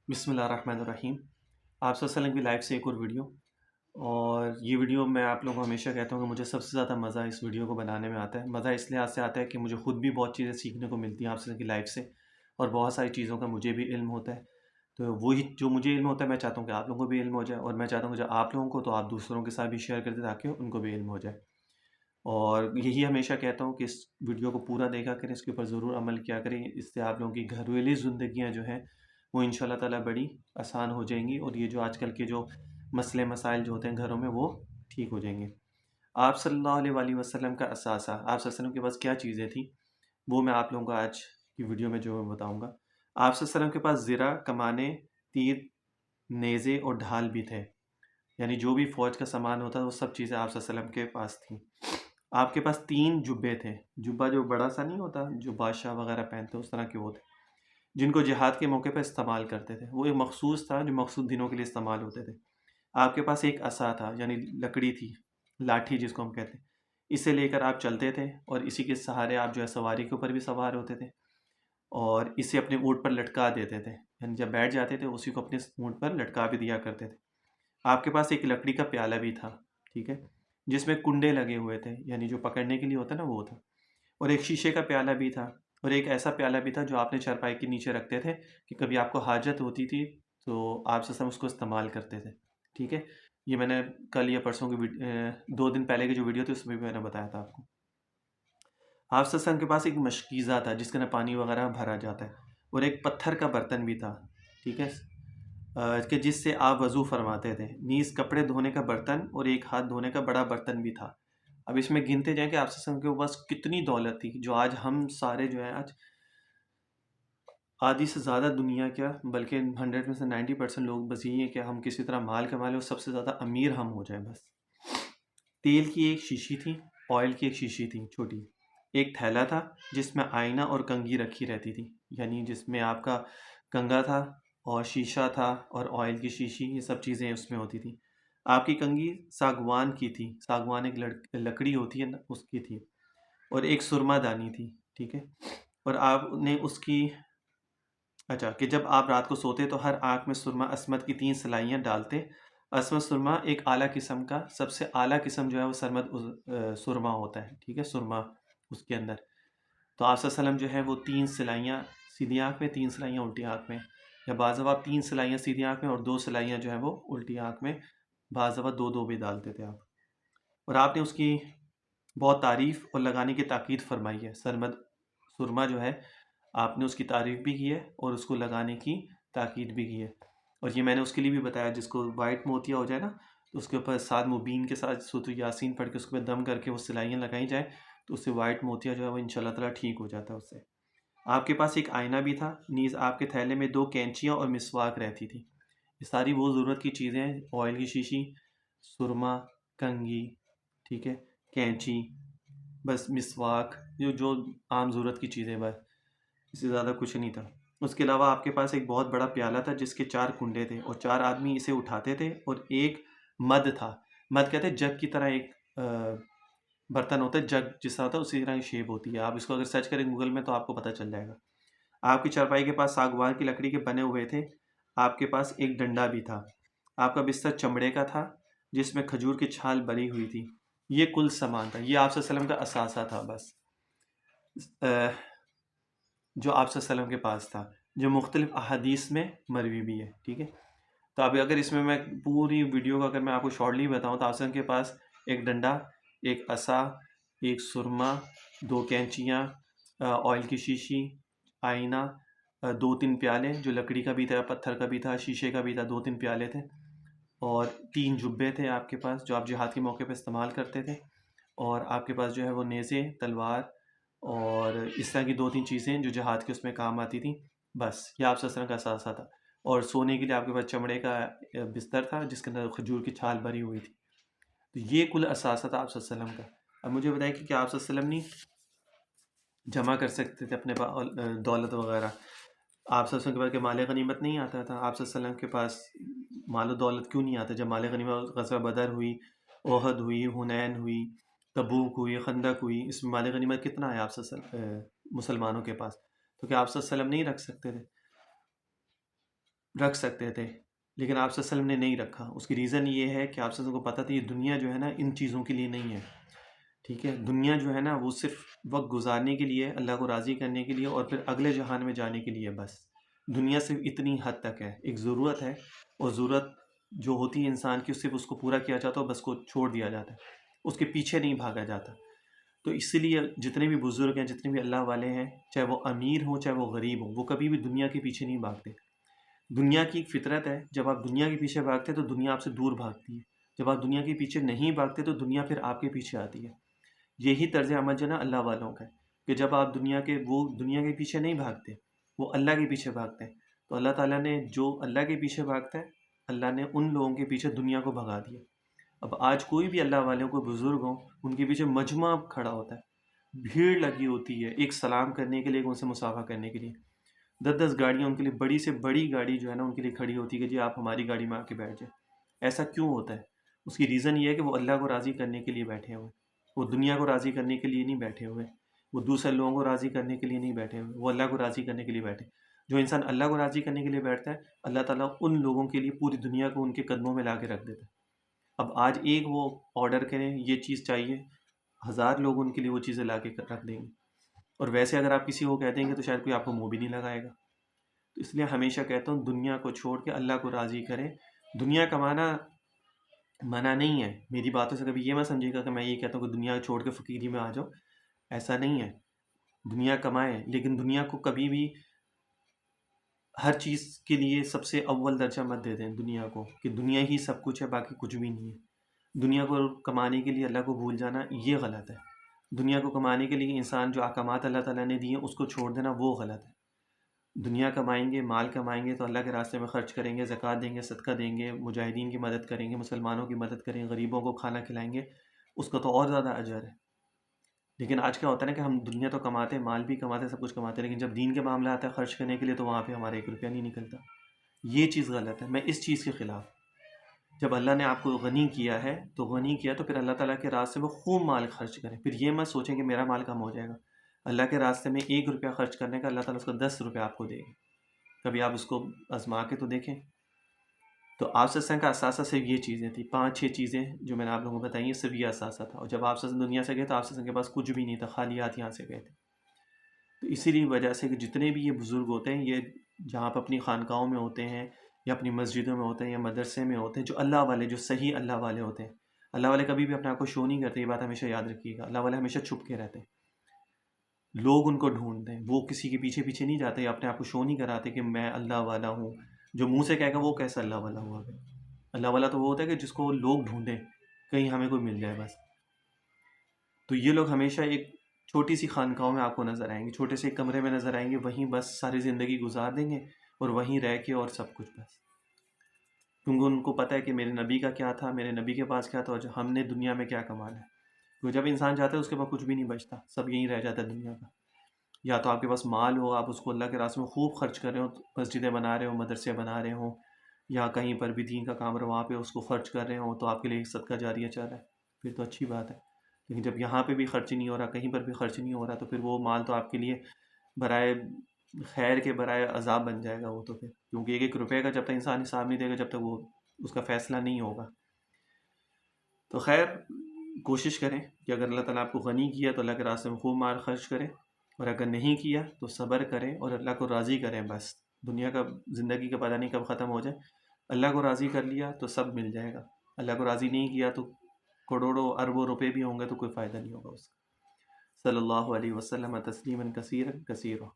بسم اللہ الرحمن الرحیم۔ آپ صلی اللہ علیہ وسلم کی لائف سے ایک اور ویڈیو، اور یہ ویڈیو میں آپ لوگوں کو ہمیشہ کہتا ہوں کہ مجھے سب سے زیادہ مزہ اس ویڈیو کو بنانے میں آتا ہے۔ مزہ اس لحاظ سے آتا ہے کہ مجھے خود بھی بہت چیزیں سیکھنے کو ملتی ہیں آپ صلی اللہ علیہ وسلم کی لائف سے، اور بہت ساری چیزوں کا مجھے بھی علم ہوتا ہے۔ تو وہی جو مجھے علم ہوتا ہے میں چاہتا ہوں کہ آپ لوگوں کو بھی علم ہو جائے، اور میں چاہتا ہوں کہ جب آپ لوگوں کو تو آپ دوسروں کے ساتھ بھی شیئر کرتے تاکہ ان کو بھی علم ہو جائے۔ اور یہی ہمیشہ کہتا ہوں کہ اس ویڈیو کو پورا دیکھا کریں، اس کے اوپر ضرور عمل کیا کریں، اس سے آپ لوگوں کی گھریلو زندگیاں جو ہیں وہ ان شاء اللہ تعالیٰ بڑی آسان ہو جائیں گی، اور یہ جو آج کل کے جو مسئلے مسائل جو ہوتے ہیں گھروں میں وہ ٹھیک ہو جائیں گے۔ آپ صلی اللہ علیہ وآلہ وسلم کا اثاثہ، آپ صلی اللہ علیہ وسلم کے پاس کیا چیزیں تھیں، وہ میں آپ لوگوں کو آج کی ویڈیو میں جو بتاؤں گا۔ آپ صلی اللہ علیہ وسلم کے پاس زرہ، کمانے، تیر، نیزے اور ڈھال بھی تھے، یعنی جو بھی فوج کا سامان ہوتا ہے وہ سب چیزیں آپ صلی اللہ علیہ وسلم کے پاس تھیں۔ آپ کے پاس 3 جبے تھے، جبہ جو بڑا سا نہیں ہوتا جو بادشاہ وغیرہ پہنتے اس طرح کے وہ تھے، جن کو جہاد کے موقع پہ استعمال کرتے تھے۔ وہ ایک مخصوص تھا جو مخصوص دنوں کے لیے استعمال ہوتے تھے۔ آپ کے پاس ایک عصا تھا، یعنی لکڑی تھی، لاٹھی جس کو ہم کہتے ہیں، اسے لے کر آپ چلتے تھے، اور اسی کے سہارے آپ جو ہے سواری کے اوپر بھی سوار ہوتے تھے، اور اسے اپنے اونٹ پر لٹکا دیتے تھے، یعنی جب بیٹھ جاتے تھے اسی کو اپنے اونٹ پر لٹکا بھی دیا کرتے تھے۔ آپ کے پاس ایک لکڑی کا پیالہ بھی تھا، ٹھیک ہے، جس میں کنڈے لگے ہوئے تھے، یعنی جو پکڑنے کے لیے ہوتا ہے نا وہ تھا، اور ایک شیشے کا پیالہ بھی تھا، اور ایک ایسا پیالہ بھی تھا جو آپ نے چارپائی کے نیچے رکھتے تھے کہ کبھی آپ کو حاجت ہوتی تھی تو آپ سے اس کو استعمال کرتے تھے، ٹھیک ہے۔ یہ میں نے کل یا پرسوں کی 2 دن پہلے کی جو ویڈیو تھی اس میں بھی میں نے بتایا تھا آپ کو۔ آپ صلی اللہ علیہ وسلم کے پاس ایک مشکیزہ تھا جس کے اندر پانی وغیرہ بھرا جاتا ہے، اور ایک پتھر کا برتن بھی تھا، ٹھیک ہے، کہ جس سے آپ وضو فرماتے تھے، نیز کپڑے دھونے کا برتن اور ایک ہاتھ دھونے کا بڑا برتن بھی تھا۔ اب اس میں گنتے جائیں کہ آپ صلی اللہ علیہ وسلم کے پاس کتنی دولت تھی، جو آج ہم سارے جو ہیں آج آدھی سے زیادہ دنیا کیا بلکہ 100 میں سے 90% لوگ بس یہی ہے کہ ہم کسی طرح مال کما لیں اور سب سے زیادہ امیر ہم ہو جائیں بس۔ تیل کی ایک شیشی تھی، آئل کی ایک شیشی تھی چھوٹی، ایک تھیلا تھا جس میں آئینہ اور کنگھی رکھی رہتی تھی، یعنی جس میں آپ کا کنگھا تھا اور شیشہ تھا اور آئل کی شیشی، یہ سب چیزیں اس میں ہوتی تھیں۔ آپ کی کنگھی ساگوان کی تھی، ساگوان ایک لکڑی ہوتی ہے نا اس کی تھی، اور ایک سرما دانی تھی، ٹھیک ہے، اور آپ نے اس کی اچھا کہ جب آپ رات کو سوتے تو ہر آنکھ میں سرما عصمت کی 3 سلائیاں ڈالتے۔ عصمت سرما ایک اعلیٰ قسم کا، سب سے اعلیٰ قسم جو ہے وہ سرمد سرما ہوتا ہے، ٹھیک ہے، سرما اس کے اندر۔ تو آپ صلی اللہ علیہ وسلم جو ہے وہ 3 سلائیاں سیدھی آنکھ میں، 3 سلائیاں الٹی آنکھ میں، یا بعض دفعہ 3 سلائیاں سیدھی آنکھ میں اور 2 سلائیاں جو ہیں وہ الٹی آنکھ میں، بعض دفعہ 2 بھی ڈالتے تھے آپ۔ اور آپ نے اس کی بہت تعریف اور لگانے کی تاکید فرمائی ہے۔ سرمد سرما جو ہے آپ نے اس کی تعریف بھی کی ہے اور اس کو لگانے کی تاکید بھی کی ہے، اور یہ میں نے اس کے لیے بھی بتایا جس کو وائٹ موتیا ہو جائے نا تو اس کے اوپر سات مبین کے ساتھ سورۃ یاسین پڑھ کے اس کے اوپر دم کر کے وہ سلائیاں لگائی جائیں تو اس سے وائٹ موتیا جو ہے وہ انشاءاللہ تعالیٰ ٹھیک ہو جاتا ہے اس سے۔ آپ کے پاس ایک آئینہ بھی تھا، نیز آپ کے تھیلے میں 2 کینچیاں اور مسواک رہتی تھی۔ یہ ساری وہ ضرورت کی چیزیں ہیں، آئل کی شیشی، سرما، کنگھی، ٹھیک ہے، کینچی، بس مسواک، جو عام ضرورت کی چیزیں، بس اس سے زیادہ کچھ نہیں تھا۔ اس کے علاوہ آپ کے پاس ایک بہت بڑا پیالہ تھا جس کے 4 کنڈے تھے، اور 4 آدمی اسے اٹھاتے تھے، اور ایک مد تھا، مد کہتے ہیں جگ کی طرح ایک برتن ہوتا ہے، جگ جس طرح ہوتا ہے اسی طرح کی شیپ ہوتی ہے، آپ اس کو اگر سرچ کریں گوگل میں تو آپ کو پتہ چل جائے گا۔ آپ کی چارپائی کے پاس ساگوان کی لکڑی کے بنے ہوئے تھے، آپ کے پاس ایک ڈنڈا بھی تھا۔ آپ کا بستر چمڑے کا تھا جس میں کھجور کی چھال بری ہوئی تھی۔ یہ کل سامان تھا، یہ آپ صلی اللہ علیہ وسلم کا اثاثہ تھا بس، جو آپ صلی اللہ علیہ وسلم کے پاس تھا، جو مختلف احادیث میں مروی بھی ہے، ٹھیک ہے۔ تو اب اگر اس میں پوری ویڈیو کا اگر میں آپ کو شارٹلی بتاؤں تو آپ صلی اللہ علیہ وسلم کے پاس ایک ڈنڈا، ایک عصا، ایک سرما، 2 کینچیاں، آئل کی شیشی، آئینہ، 2-3 پیالے جو لکڑی کا بھی تھا، پتھر کا بھی تھا، شیشے کا بھی تھا، 2-3 پیالے تھے، اور 3 جبے تھے آپ کے پاس جو آپ جہاد کے موقع پہ استعمال کرتے تھے، اور آپ کے پاس جو ہے وہ نیزے، تلوار اور اس طرح کی 2-3 چیزیں جو جہاد کے اس میں کام آتی تھیں، بس یہ آپ صلی اللہ علیہ وسلم کا اثاثہ تھا۔ اور سونے کے لیے آپ کے پاس چمڑے کا بستر تھا جس کے اندر کھجور کی چھال بھری ہوئی تھی۔ تو یہ کل اثاثہ تھا آپ صلی اللہ علیہ وسلم کا۔ اب مجھے بتائیں کہ کیا آپ صلی اللہ علیہ وسلم نہیں جمع کر سکتے تھے اپنے دولت وغیرہ؟ آپ صلی اللہ علیہ وسلم کے پاس کہ مال غنیمت نہیں آتا تھا؟ آپ صلی اللہ علیہ وسلم کے پاس مال و دولت کیوں نہیں آتا؟ جب مال غنیمت، غزوہ بدر ہوئی، احد ہوئی، حنین ہوئی، تبوک ہوئی، خندق ہوئی، اس میں مال غنیمت کتنا ہے آپ صلی اللہ علیہ وسلم مسلمانوں کے پاس؟ تو کیا آپ صلی اللہ علیہ وسلم نہیں رکھ سکتے تھے؟ رکھ سکتے تھے، لیکن آپ صلی اللہ علیہ وسلم نے نہیں رکھا۔ اس کی ریزن یہ ہے کہ آپ صلی اللہ علیہ وسلم کو پتہ تھا یہ دنیا جو ہے نا ان چیزوں کے لیے نہیں ہے، ٹھیک ہے؟ دنیا جو ہے نا وہ صرف وقت گزارنے کے لیے، اللہ کو راضی کرنے کے لیے، اور پھر اگلے جہان میں جانے کے لیے بس۔ دنیا صرف اتنی حد تک ہے، ایک ضرورت ہے، اور ضرورت جو ہوتی ہے انسان کی صرف اس کو پورا کیا جاتا ہے، بس کو چھوڑ دیا جاتا ہے، اس کے پیچھے نہیں بھاگا جاتا۔ تو اسی لیے جتنے بھی بزرگ ہیں، جتنے بھی اللہ والے ہیں، چاہے وہ امیر ہوں چاہے وہ غریب ہوں، وہ کبھی بھی دنیا کے پیچھے نہیں بھاگتے۔ دنیا کی ایک فطرت ہے، جب آپ دنیا کے پیچھے بھاگتے تو دنیا آپ سے دور بھاگتی ہے، جب آپ دنیا کے پیچھے نہیں بھاگتے تو دنیا پھر آپ کے پیچھے آتی ہے۔ یہی طرز عمل جو ہے نا اللہ والوں کا ہے، کہ جب آپ دنیا کے پیچھے نہیں بھاگتے، وہ اللہ کے پیچھے بھاگتے ہیں، تو اللہ تعالیٰ نے جو اللہ کے پیچھے بھاگتا ہے، اللہ نے ان لوگوں کے پیچھے دنیا کو بھگا دیا۔ اب آج کوئی بھی اللہ والوں کو بزرگ ہوں، ان کے پیچھے مجمع کھڑا ہوتا ہے، بھیڑ لگی ہوتی ہے ایک سلام کرنے کے لیے، ان سے مصافحہ کرنے کے لیے۔ 10 گاڑیاں ان کے لیے، بڑی سے بڑی گاڑی جو ہے نا ان کے لیے کھڑی ہوتی ہے کہ جی آپ ہماری گاڑی میں آ کے بیٹھ جائیں۔ ایسا کیوں ہوتا ہے؟ اس کی ریزن یہ ہے کہ وہ اللہ کو راضی کرنے کے لیے بیٹھے ہوئے، وہ دنیا کو راضی کرنے کے لیے نہیں بیٹھے ہوئے، وہ دوسرے لوگوں کو راضی کرنے کے لیے نہیں بیٹھے ہوئے، وہ اللہ کو راضی کرنے کے لیے بیٹھے۔ جو انسان اللہ کو راضی کرنے کے لیے بیٹھتا ہے، اللہ تعالیٰ ان لوگوں کے لیے پوری دنیا کو ان کے قدموں میں لا کے رکھ دیتا ہے۔ اب آج ایک وہ آرڈر کریں یہ چیز چاہیے، 1000 لوگ ان کے لیے وہ چیزیں لا کے رکھ دیں گے، اور ویسے اگر آپ کسی کو کہہ دیں گے تو شاید کوئی آپ کو منہ بھی نہیں لگائے گا۔ تو اس لیے ہمیشہ کہتا ہوں دنیا کو چھوڑ کے اللہ کو راضی کریں۔ دنیا کمانا منع نہیں ہے، میری باتوں سے کبھی یہ مت سمجھے گا کہ میں یہ کہتا ہوں کہ دنیا چھوڑ کے فقیری میں آ جاؤ، ایسا نہیں ہے۔ دنیا کمائیں، لیکن دنیا کو کبھی بھی ہر چیز کے لیے سب سے اول درجہ مت دے دیں دنیا کو، کہ دنیا ہی سب کچھ ہے باقی کچھ بھی نہیں ہے۔ دنیا کو کمانے کے لیے اللہ کو بھول جانا یہ غلط ہے۔ دنیا کو کمانے کے لیے انسان جو احکامات اللہ تعالیٰ نے دیے اس کو چھوڑ دینا وہ غلط ہے۔ دنیا کمائیں گے، مال کمائیں گے تو اللہ کے راستے میں خرچ کریں گے، زکوٰۃ دیں گے، صدقہ دیں گے، مجاہدین کی مدد کریں گے، مسلمانوں کی مدد کریں گے، غریبوں کو کھانا کھلائیں گے، اس کا تو اور زیادہ اجر ہے۔ لیکن آج کیا ہوتا ہے نا کہ ہم دنیا تو کماتے ہیں، مال بھی کماتے ہیں، سب کچھ کماتے ہیں، لیکن جب دین کے معاملہ آتا ہے خرچ کرنے کے لیے تو وہاں پہ ہمارا 1 روپیہ نہیں نکلتا۔ یہ چیز غلط ہے، میں اس چیز کے خلاف۔ جب اللہ نے آپ کو غنی کیا ہے تو غنی کیا تو پھر اللہ تعالیٰ کے راستے میں خوب مال خرچ کریں، پھر یہ مت سوچیں کہ میرا مال کم ہو جائے گا۔ اللہ کے راستے میں 1 روپیہ خرچ کرنے کا اللہ تعالیٰ اس کا 10 روپیہ آپ کو دے گا۔ کبھی آپ اس کو آزما کے تو دیکھیں۔ تو آپ سے کا اثاثہ صرف یہ چیزیں تھیں، 5-6 چیزیں جو میں نے آپ لوگوں کو بتائی ہیں، صرف یہ اثاثہ تھا۔ اور جب آپ سے دنیا سے گئے تو آپ سے کے پاس کچھ بھی نہیں تھا، خالی ہاتھ یہاں سے گئے تھے۔ تو اسی لیے وجہ سے کہ جتنے بھی یہ بزرگ ہوتے ہیں، یہ جہاں آپ اپنی خانقاہوں میں ہوتے ہیں یا اپنی مسجدوں میں ہوتے ہیں یا مدرسے میں ہوتے ہیں، جو اللہ والے، جو صحیح اللہ والے ہوتے ہیں، اللہ والے کبھی بھی اپنے آپ کو شو نہیں کرتے، یہ بات ہمیشہ یاد رکھیے گا۔ اللہ والے ہمیشہ چھپ کے رہتے ہیں، لوگ ان کو ڈھونڈتے ہیں، وہ کسی کے پیچھے پیچھے نہیں جاتے یا اپنے آپ کو شو نہیں کراتے کہ میں اللہ والا ہوں۔ جو منہ سے کہے گا وہ کیسا اللہ والا ہوا پھر؟ اللہ والا تو وہ ہوتا ہے کہ جس کو لوگ ڈھونڈیں، کہیں ہمیں کوئی مل جائے بس۔ تو یہ لوگ ہمیشہ ایک چھوٹی سی خانقاہوں میں آپ کو نظر آئیں گے، چھوٹے سے ایک کمرے میں نظر آئیں گے، وہیں بس ساری زندگی گزار دیں گے اور وہیں رہ کے اور سب کچھ بس، کیونکہ ان کو پتہ ہے کہ میرے نبی کا کیا تھا، میرے نبی کے پاس کیا تھا، اور ہم نے دنیا میں کیا کمانا ہے۔ کیونکہ جب انسان جاتا ہے اس کے پاس کچھ بھی نہیں بچتا، سب یہیں رہ جاتا ہے دنیا کا۔ یا تو آپ کے پاس مال ہو، آپ اس کو اللہ کے راستے میں خوب خرچ کر رہے ہو، مسجدیں بنا رہے ہو، مدرسے بنا رہے ہوں، یا کہیں پر بھی دین کا کام رہا وہاں پہ اس کو خرچ کر رہے ہوں، تو آپ کے لیے ایک صدقہ جاریہ چل رہا ہے، پھر تو اچھی بات ہے۔ لیکن جب یہاں پہ بھی خرچ نہیں ہو رہا، کہیں پر بھی خرچ نہیں ہو رہا، تو پھر وہ مال تو آپ کے لیے برائے خیر کے برائے عذاب بن جائے گا وہ تو پھر، کیونکہ 1 روپے کا جب تک انسان حساب نہیں دے گا جب تک وہ اس کا فیصلہ نہیں ہوگا۔ تو خیر کوشش کریں کہ اگر اللہ تعالیٰ آپ کو غنی کیا تو اللہ کے راستے میں خوب مال خرچ کریں، اور اگر نہیں کیا تو صبر کریں اور اللہ کو راضی کریں بس۔ دنیا کا زندگی کا پتہ نہیں کب ختم ہو جائے، اللہ کو راضی کر لیا تو سب مل جائے گا، اللہ کو راضی نہیں کیا تو کروڑوں اربوں روپے بھی ہوں گے تو کوئی فائدہ نہیں ہوگا اس کا۔ صلی اللہ علیہ وسلم تسلیما کثیرا کثیرا۔